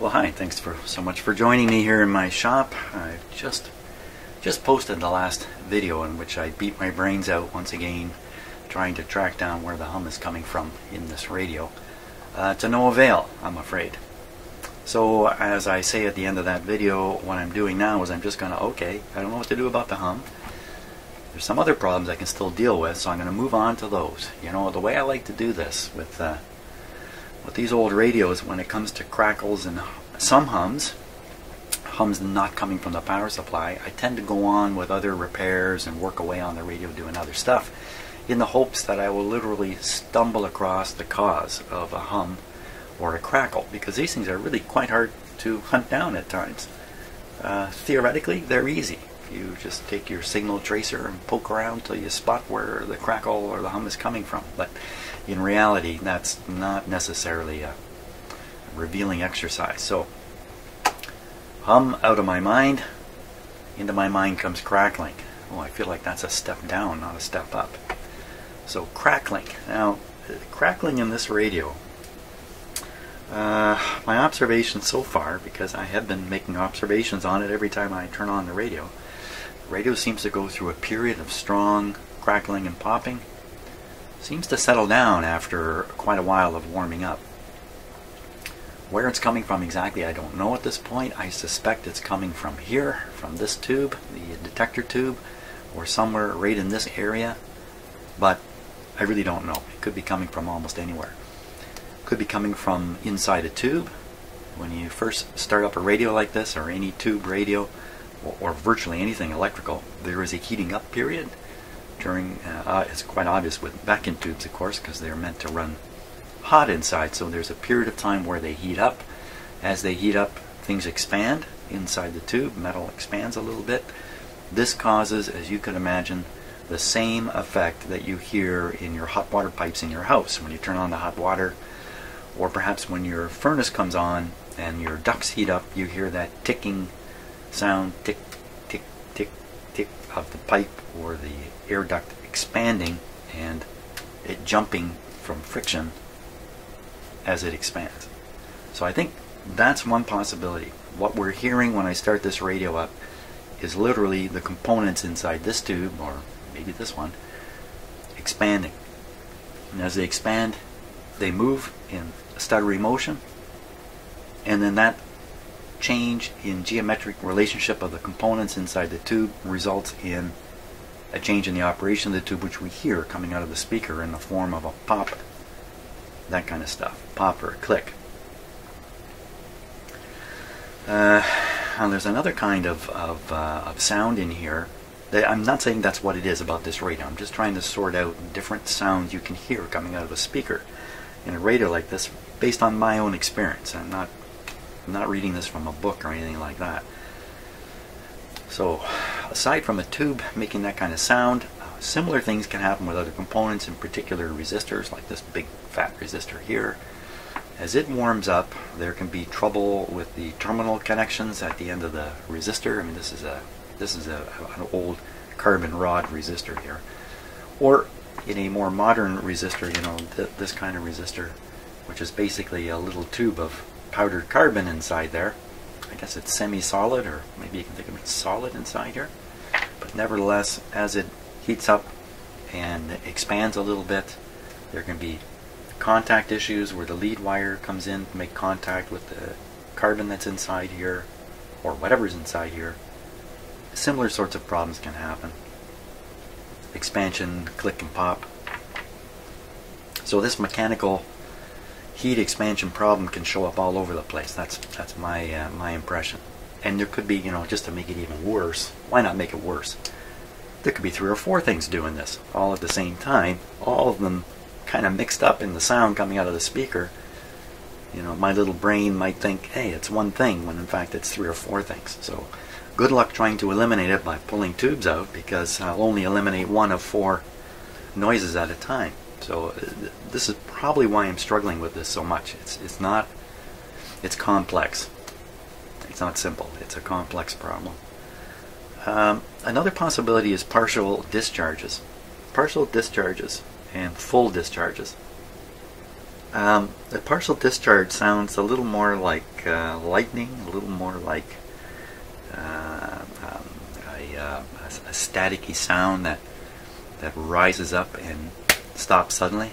Well, hi, thanks so much for joining me here in my shop. I just posted the last video in which I beat my brains out once again trying to track down where the hum is coming from in this radio. To no avail, I'm afraid. So as I say at the end of that video, what I'm doing now is I'm just going to, I don't know what to do about the hum. There's some other problems I can still deal with, so I'm going to move on to those. You know, the way I like to do this with these old radios, when it comes to crackles and some hums not coming from the power supply, I tend to go on with other repairs and work away on the radio doing other stuff in the hopes that I will literally stumble across the cause of a hum or a crackle, because these things are really quite hard to hunt down at times. Theoretically, they're easy. You just take your signal tracer and poke around till you spot where the crackle or the hum is coming from. But in reality, that's not necessarily a revealing exercise. So, hum out of my mind, into my mind comes crackling. Oh, I feel like that's a step down, not a step up. So, crackling. Now, crackling in this radio, my observations so far, because I have been making observations on it every time I turn on the radio seems to go through a period of strong crackling and popping. Seems to settle down after quite a while of warming up. Where it's coming from exactly, I don't know at this point. I suspect it's coming from here, from this tube, the detector tube, or somewhere right in this area, but I really don't know. It could be coming from almost anywhere. Could be coming from inside a tube. When you first start up a radio like this, or any tube radio, or virtually anything electrical, there is a heating up period during, it's quite obvious with vacuum tubes, of course, because they're meant to run hot inside, so there's a period of time where they heat up. As they heat up, things expand inside the tube, metal expands a little bit. This causes, as you can imagine, the same effect that you hear in your hot water pipes in your house when you turn on the hot water, or perhaps when your furnace comes on and your ducts heat up, you hear that ticking sound, tick, tick, tick, tick, of the pipe or the air duct expanding and it jumping from friction as it expands. So I think that's one possibility. What we're hearing when I start this radio up is literally the components inside this tube, or maybe this one, expanding. And as they expand, they move in a stuttery motion, and then that change in geometric relationship of the components inside the tube results in a change in the operation of the tube, which we hear coming out of the speaker in the form of a pop, that kind of stuff, pop or a click. And there's another kind of sound in here. I'm not saying that's what it is about this radio. I'm just trying to sort out different sounds you can hear coming out of a speaker in a radio like this based on my own experience. I'm not reading this from a book or anything like that. So aside from a tube making that kind of sound, similar things can happen with other components, in particular resistors, like this big fat resistor here. As it warms up, there can be trouble with the terminal connections at the end of the resistor. I mean, this is an old carbon rod resistor here, or in a more modern resistor, you know, this kind of resistor, which is basically a little tube of powdered carbon inside there. I guess it's semi-solid, or maybe you can think of it as solid inside here. But nevertheless, as it heats up and expands a little bit, there can be contact issues where the lead wire comes in to make contact with the carbon that's inside here, or whatever's inside here. Similar sorts of problems can happen. Expansion, click and pop. So this mechanical heat expansion problem can show up all over the place. That's my impression. And there could be, you know, just to make it even worse, why not make it worse? There could be 3 or 4 things doing this all at the same time, all of them kind of mixed up in the sound coming out of the speaker. You know, my little brain might think, hey, it's one thing, when in fact it's 3 or 4 things. So good luck trying to eliminate it by pulling tubes out, because I'll only eliminate 1 of 4 noises at a time. So this is probably why I'm struggling with this so much. It's complex. It's not simple. It's a complex problem. Another possibility is partial discharges. Partial discharges and full discharges. The partial discharge sounds a little more like lightning, a little more like a staticky sound that rises up and stops suddenly,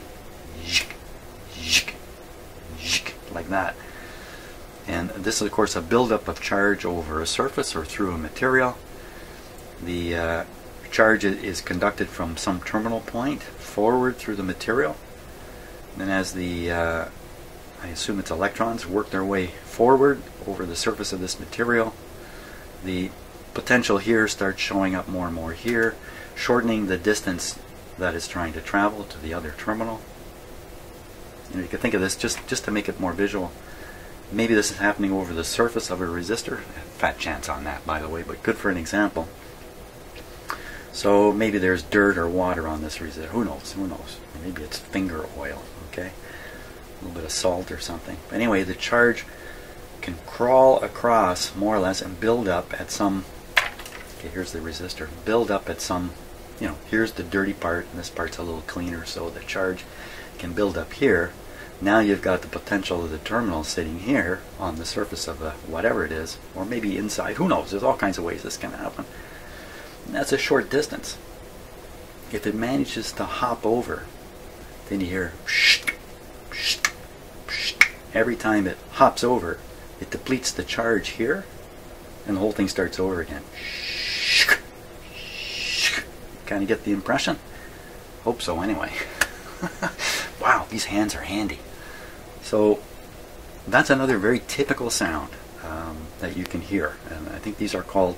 like that. And this is, of course, a buildup of charge over a surface or through a material. The charge is conducted from some terminal point forward through the material. Then as the, I assume it's electrons, work their way forward over the surface of this material, the potential here starts showing up more and more here, shortening the distance that it's trying to travel to the other terminal. You can think of this just to make it more visual. Maybe this is happening over the surface of a resistor. Fat chance on that, by the way, but good for an example. So maybe there's dirt or water on this resistor. Who knows? Who knows? Maybe it's finger oil. Okay, a little bit of salt or something. But anyway, the charge can crawl across more or less and build up at some. Okay, here's the resistor. Build up at some. Here's the dirty part, and this part's a little cleaner. So the charge can build up here. Now you've got the potential of the terminal sitting here on the surface of whatever it is, or maybe inside. Who knows? There's all kinds of ways this can happen. And that's a short distance. If it manages to hop over, then you hear every time it hops over, it depletes the charge here, and the whole thing starts over again. Kind of get the impression? Hope so, anyway. Wow, these hands are handy. So that's another very typical sound that you can hear, and I think these are called,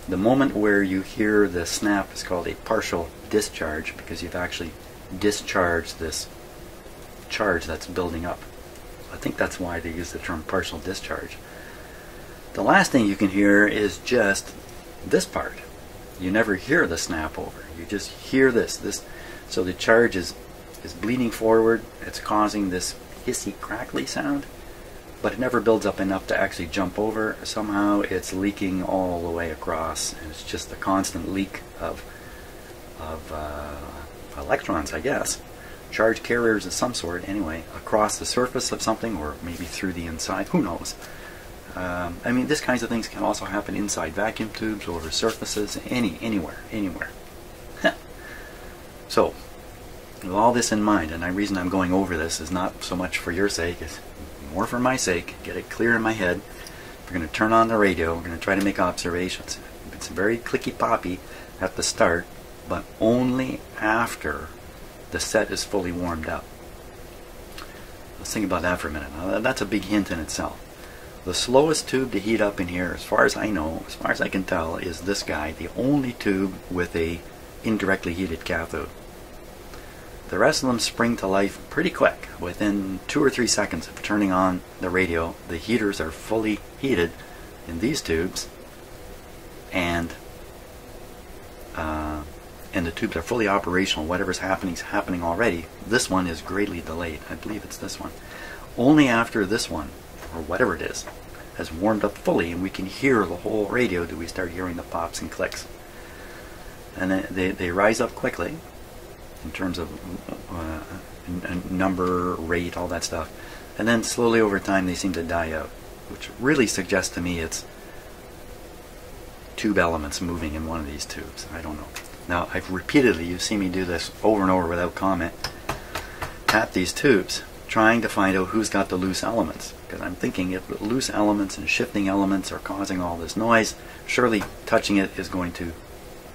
the moment where you hear the snap is called a partial discharge, because you've actually discharged this charge that's building up. I think that's why they use the term partial discharge. The last thing you can hear is just this part. You never hear the snap over. You just hear this. So the charge is bleeding forward. It's causing this hissy, crackly sound, but it never builds up enough to actually jump over. Somehow it's leaking all the way across, and it's just a constant leak of electrons, I guess. Charge carriers of some sort, anyway, across the surface of something, or maybe through the inside. Who knows? I mean, this kinds of things can also happen inside vacuum tubes, over surfaces, anywhere. So, with all this in mind, and the reason I'm going over this is not so much for your sake, it's more for my sake. Get it clear in my head. We're going to turn on the radio. We're going to try to make observations. It's very clicky-poppy at the start, but only after the set is fully warmed up. Let's think about that for a minute. Now, that's a big hint in itself. The slowest tube to heat up in here, as far as I know, as far as I can tell, is this guy, the only tube with a indirectly heated cathode. The rest of them spring to life pretty quick. Within 2 or 3 seconds of turning on the radio, the heaters are fully heated in these tubes, and the tubes are fully operational. Whatever's happening is happening already. This one is greatly delayed. I believe it's this one. Only after this one, or whatever it is, has warmed up fully and we can hear the whole radio do we start hearing the pops and clicks. And they rise up quickly in terms of number, rate, all that stuff. And then slowly over time they seem to die out, which really suggests to me it's tube elements moving in one of these tubes. I don't know. Now, I've repeatedly, you see me do this over and over without comment, tap these tubes, trying to find out who's got the loose elements. Because I'm thinking if loose elements and shifting elements are causing all this noise, surely touching it is going to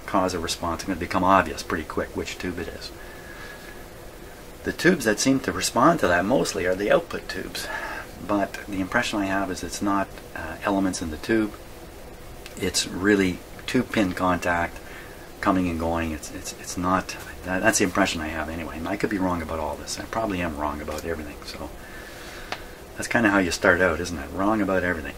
cause a response. It's going to become obvious pretty quick which tube it is. The tubes that seem to respond to that mostly are the output tubes. But the impression I have is it's not elements in the tube. It's really tube pin contact coming and going. It's not. That's the impression I have anyway. And I could be wrong about all this. I probably am wrong about everything. So that's kind of how you start out, isn't it? Wrong about everything.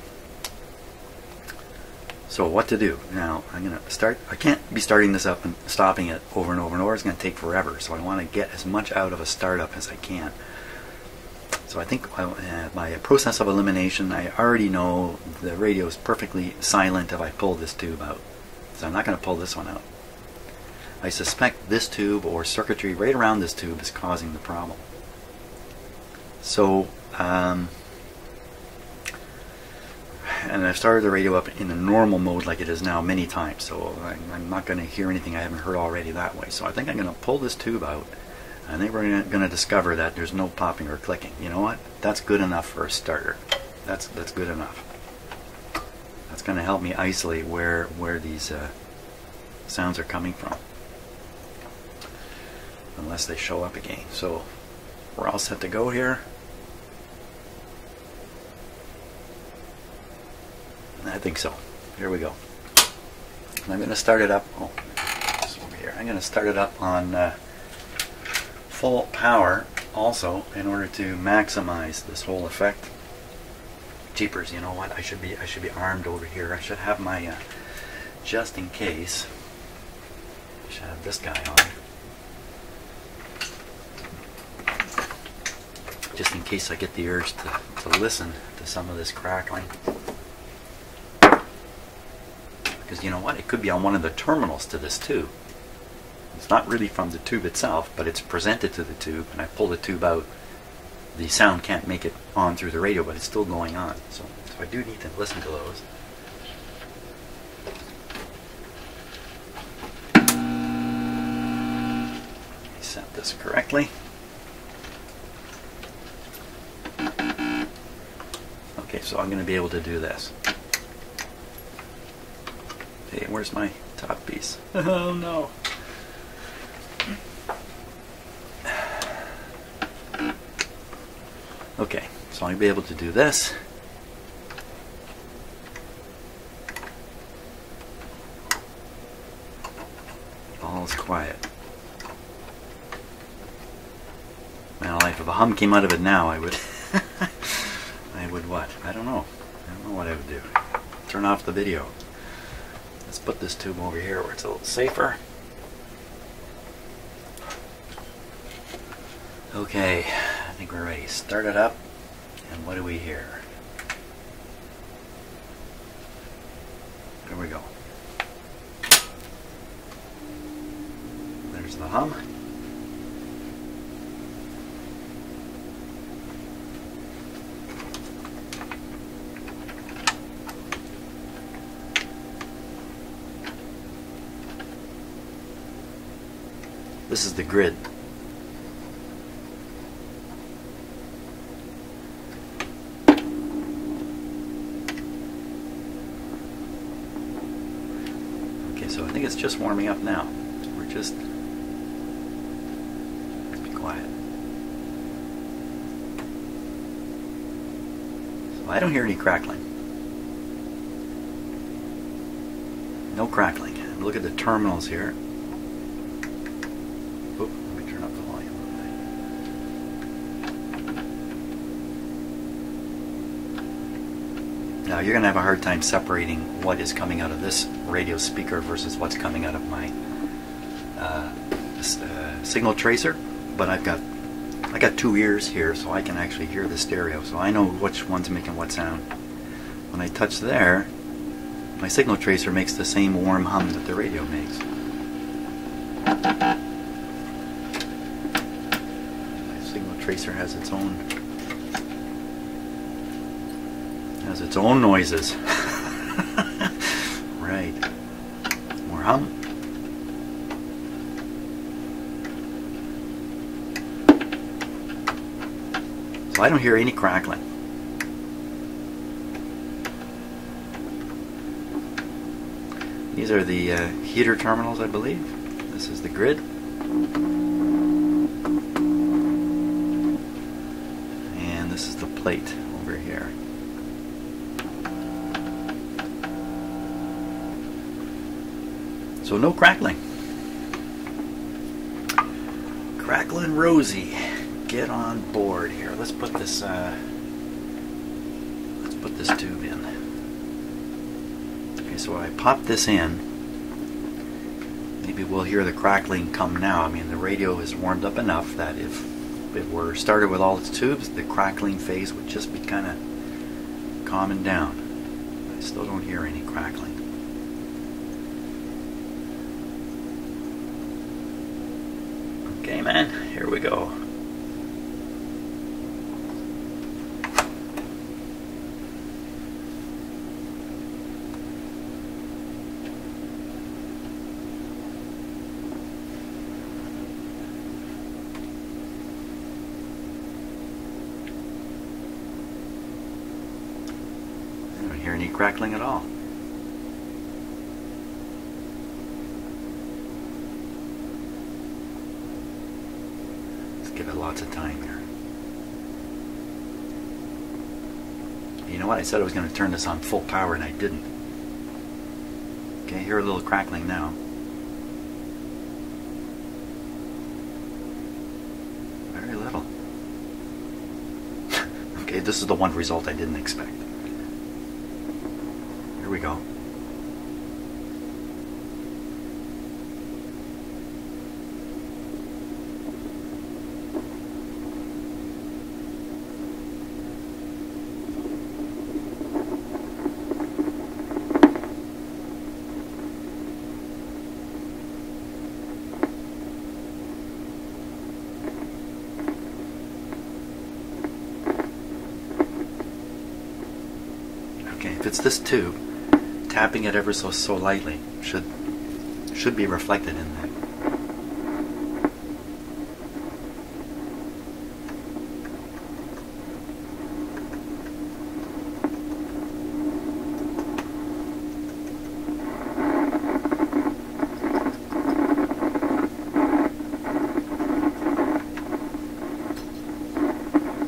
So what to do? Now I'm going to start. I can't be starting this up and stopping it over and over and over. It's going to take forever. So I want to get as much out of a startup as I can. So I think by a process of elimination, I already know the radio is perfectly silent if I pull this tube out. So I'm not going to pull this one out. I suspect this tube or circuitry right around this tube is causing the problem. So, and I've started the radio up in a normal mode like it is now many times, so I'm not going to hear anything I haven't heard already that way. So I think I'm going to pull this tube out, and I think we're going to discover that there's no popping or clicking. You know what? That's good enough for a starter. That's good enough. That's going to help me isolate where these sounds are coming from, unless they show up again. So we're all set to go here. I think so. Here we go. And I'm going to start it up. Oh, it's over here. I'm going to start it up on full power, also, in order to maximize this whole effect. Jeepers! You know what? I should be armed over here. I should have my just in case. I should have this guy on, just in case I get the urge to listen to some of this crackling. Because you know what? It could be on one of the terminals to this tube. It's not really from the tube itself, but it's presented to the tube, and I pull the tube out. The sound can't make it on through the radio, but it's still going on. So I do need to listen to those. Set this correctly. Okay, so I'm going to be able to do this. Hey, where's my top piece? Oh no. Okay, so I'll be able to do this. All is quiet. Man alive, if a hum came out of it now, I would I would what? I don't know. I don't know what I would do. Turn off the video. Let's put this tube over here where it's a little safer. Okay, I think we're ready. Start it up, and what do we hear? There we go. There's the hum. This is the grid. Okay, so I think it's just warming up now. We're just... Let's be quiet. So I don't hear any crackling. No crackling. Look at the terminals here. Oop, let me turn up the volume. Now you're going to have a hard time separating what is coming out of this radio speaker versus what's coming out of my signal tracer, but I got two ears here, so I can actually hear the stereo, so I know which one's making what sound. When I touch there, my signal tracer makes the same warm hum that the radio makes. Tracer has its own noises. Right. More hum. So I don't hear any crackling. These are the heater terminals, I believe. This is the grid. This is the plate over here. So no crackling. Crackle and Rosie, get on board here. Let's put this tube in. Okay, so I pop this in. Maybe we'll hear the crackling come now. I mean, the radio is warmed up enough that if it were started with all its tubes, the crackling phase would just be kind of calming down. I still don't hear any crackling. Okay, man, here we go. don't hear any crackling at all. Let's give it lots of time here. You know what? I said I was going to turn this on full power and I didn't. Okay, hear a little crackling now. Very little. Okay, this is the one result I didn't expect. Here we go. Okay, if it's this tube, tapping it ever so lightly should be reflected in that.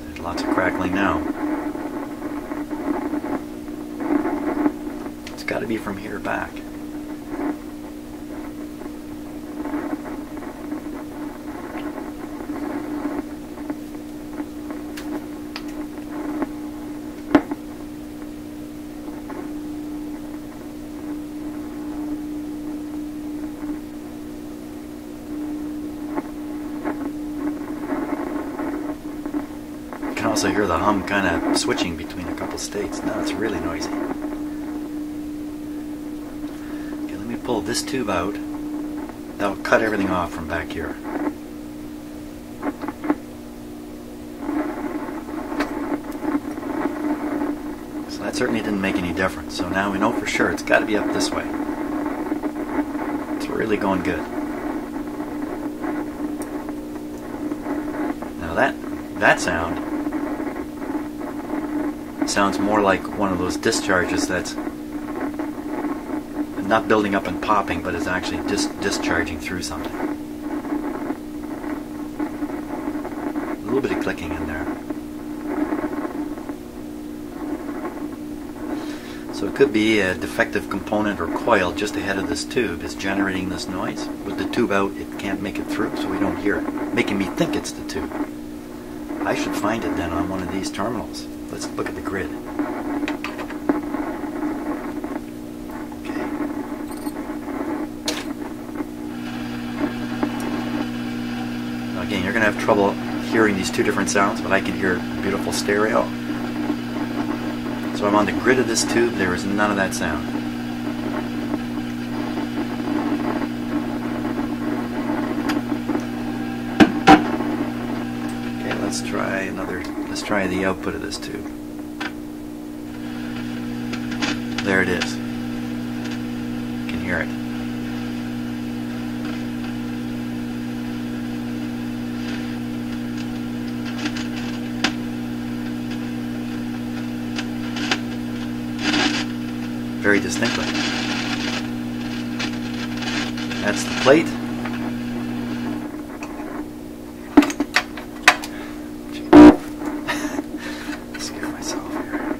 There's lots of crackling now. Got to be from here back. You can also hear the hum kind of switching between a couple states. No, it's really noisy. Pull this tube out. That'll cut everything off from back here. So that certainly didn't make any difference. So now we know for sure it's got to be up this way. It's really going good. Now that sounds more like one of those discharges that's not building up and popping, but is actually discharging through something. A little bit of clicking in there. So it could be a defective component or coil just ahead of this tube is generating this noise. With the tube out, it can't make it through, so we don't hear it, making me think it's the tube. I should find it then on one of these terminals. Let's look at the grid. Again, you're going to have trouble hearing these two different sounds, but I can hear beautiful stereo. So I'm on the grid of this tube, there is none of that sound. Okay, let's try the output of this tube. There it is. You can hear it. Very distinctly. That's the plate. Scare myself here.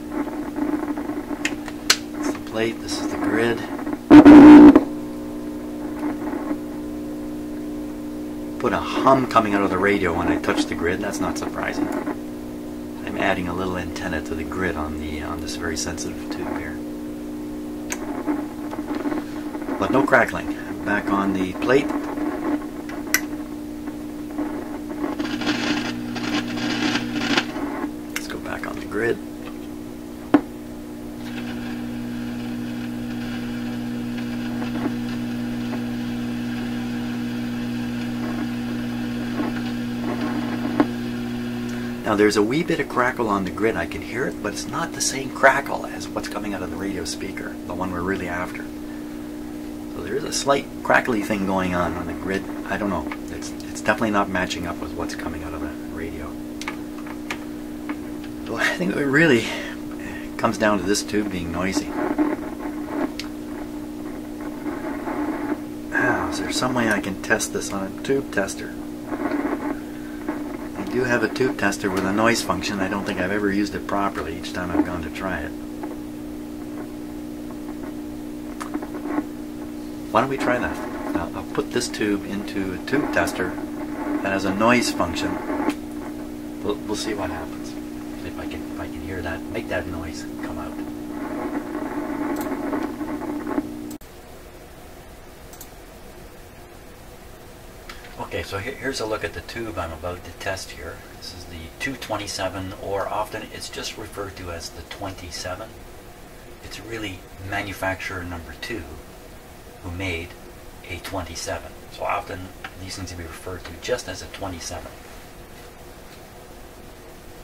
That's the plate. This is the grid. Put a hum coming out of the radio when I touch the grid. That's not surprising. I'm adding a little antenna to the grid on this very sensitive tube here. But no crackling. Back on the plate. Let's go back on the grid. Now there's a wee bit of crackle on the grid. I can hear it, but it's not the same crackle as what's coming out of the radio speaker, the one we're really after. So there's a slight crackly thing going on the grid. I don't know. It's definitely not matching up with what's coming out of the radio. So I think we really comes down to this tube being noisy. Is there some way I can test this on a tube tester? I do have a tube tester with a noise function. I don't think I've ever used it properly each time I've gone to try it. Why don't we try that? Now, I'll put this tube into a tube tester that has a noise function. We'll see what happens. If I can hear that, make that noise come out. Okay, so here's a look at the tube I'm about to test here. This is the 227, or often it's just referred to as the 27. It's really manufacturer number 2 who made a 27. So often these things will be referred to just as a 27.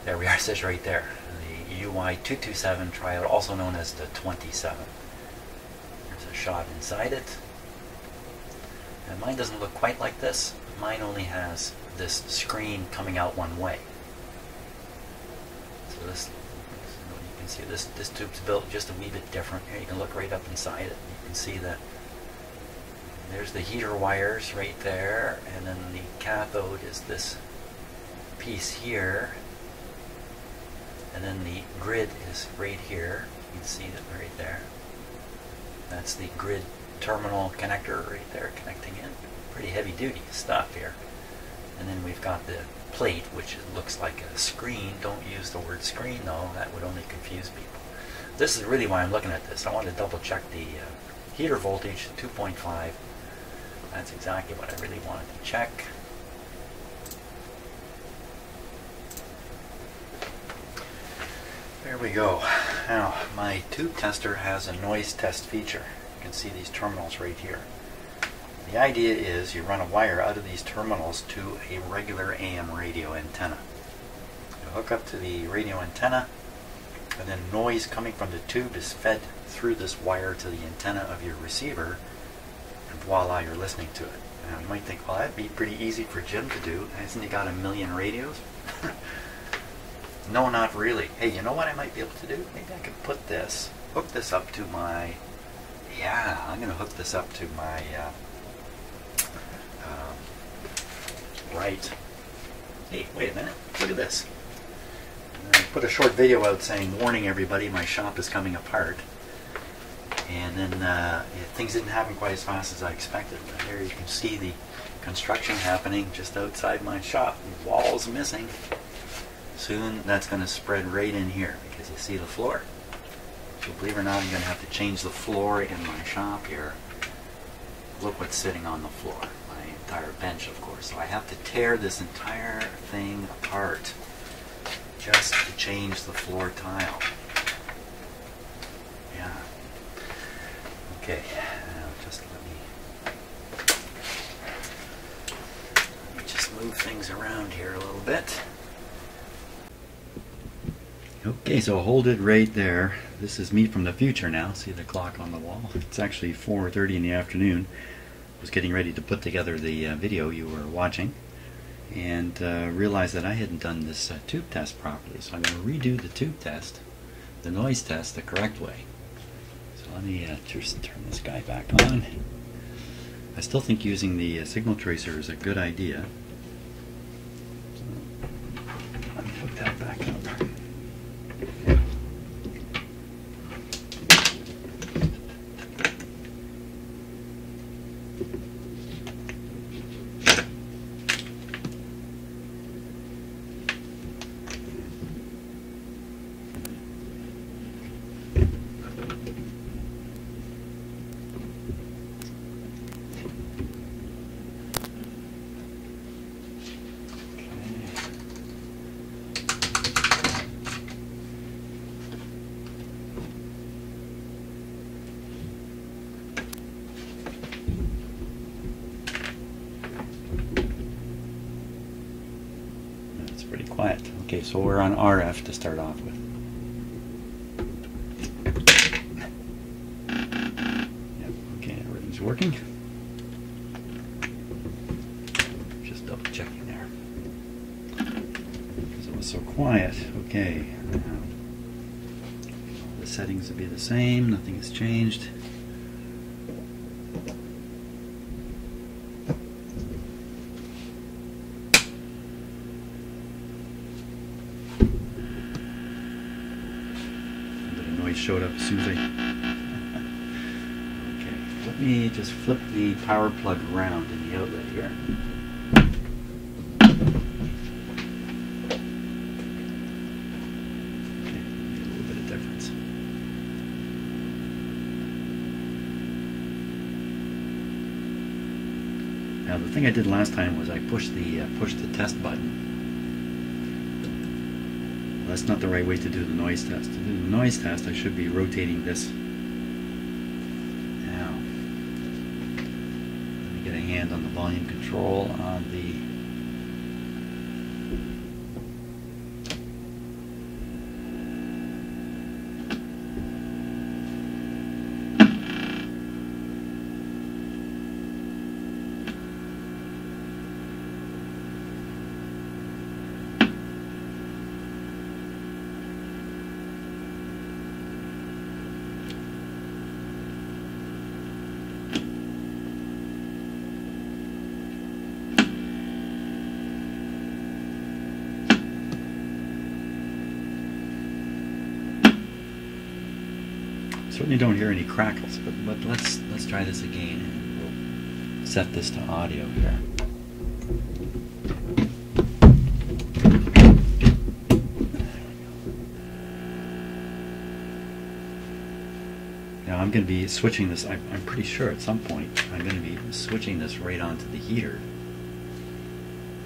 There we are, it says right there. The UI 227 triode, also known as the 27. There's a shot inside it. And mine doesn't look quite like this. Mine only has this screen coming out one way. So this, you can see this tube's built just a wee bit different. Here you can look right up inside it. You can see that there's the heater wires right there, and then the cathode is this piece here, and then the grid is right here. You can see it right there. That's the grid terminal connector right there connecting in. Pretty heavy duty stuff here. And then we've got the plate, which looks like a screen. Don't use the word screen though, that would only confuse people. This is really why I'm looking at this. I want to double check the heater voltage, 2.5. That's exactly what I really wanted to check. There we go. Now, my tube tester has a noise test feature. You can see these terminals right here. The idea is you run a wire out of these terminals to a regular AM radio antenna. You hook up to the radio antenna, and then noise coming from the tube is fed through this wire to the antenna of your receiver, and voila, you're listening to it. Now you might think, well, that'd be pretty easy for Jim to do. Hasn't he got a million radios? No, not really. Hey, you know what I might be able to do? Maybe I could put this, hook this up to my, yeah, I'm going to hook this up to my, right. Hey, wait a minute. Look at this. I put a short video out saying, warning everybody, my shop is coming apart. And then things didn't happen quite as fast as I expected. But here you can see the construction happening just outside my shop. The wall's missing. Soon that's going to spread right in here because you see the floor. So believe it or not, I'm going to have to change the floor in my shop here. Look what's sitting on the floor. My entire bench, of course. So I have to tear this entire thing apart just to change the floor tile. Yeah. Okay, now just let me just move things around here a little bit. Okay, so hold it right there. This is me from the future now. See the clock on the wall? It's actually 4:30 in the afternoon. I was getting ready to put together the video you were watching, and realized that I hadn't done this tube test properly. So I'm going to redo the tube test, the noise test, the correct way. So let me just turn this guy back on. I still think using the signal tracer is a good idea. So let me hook that back up. Pretty quiet. Okay, so we're on RF to start off with. Yep, okay, everything's working. Just double checking there. Because it was so quiet. Okay. settings will be the same, nothing has changed. Showed up as soon as I... Okay, let me just flip the power plug around in the outlet here. Okay, a little bit of difference. Now the thing I did last time was I pushed the test button. That's not the right way to do the noise test. To do the noise test, I should be rotating this. Now, let me get a hand on the volume control on the... Certainly don't hear any crackles, but let's try this again, and we'll set this to audio here. Now I'm going to be switching this. I'm pretty sure at some point I'm going to be switching this right onto the heater.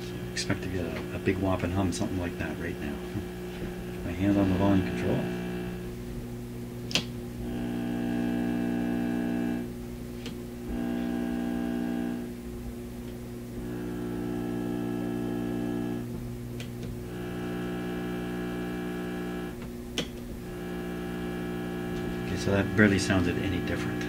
So I expect to get a big whopping hum, something like that right now. My hand on the volume control. So that barely sounded any different.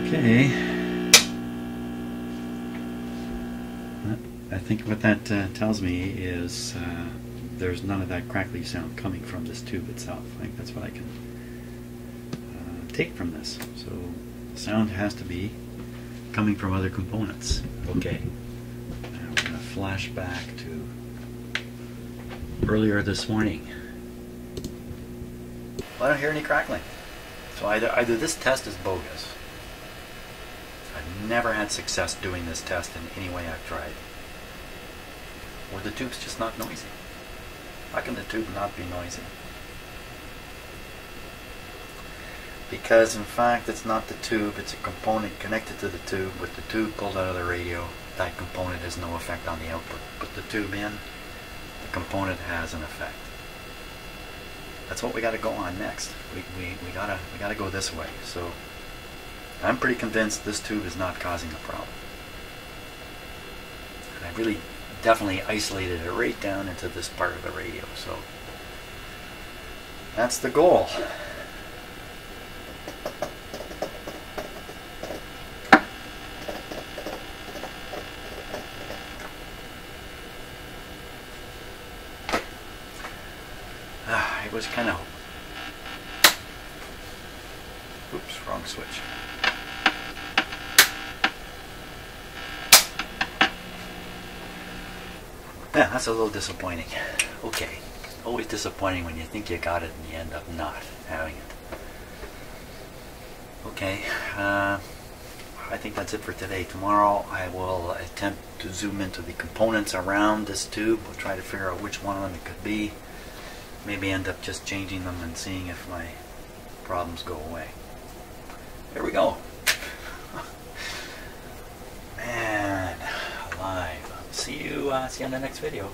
Okay. I think what that tells me is there's none of that crackly sound coming from this tube itself. I think that's what I can take from this. So the sound has to be coming from other components. Okay, now we're going to flash back to earlier this morning. Well, I don't hear any crackling. So either this test is bogus. I've never had success doing this test in any way I've tried. Or the tube's just not noisy. How can the tube not be noisy? Because in fact it's not the tube, it's a component connected to the tube. With the tube pulled out of the radio, that component has no effect on the output. Put the tube in, the component has an effect. That's what we got to go on next. We gotta go this way. So I'm pretty convinced this tube is not causing a problem. And I really definitely isolated it right down into this part of the radio. So that's the goal. It was kind of... Oops, wrong switch. Yeah, that's a little disappointing. Okay, always disappointing when you think you got it and you end up not having it. Okay, I think that's it for today. Tomorrow I will attempt to zoom into the components around this tube. We'll try to figure out which one of them it could be. Maybe end up just changing them and seeing if my problems go away. There we go. Man, alive. See you on the next video.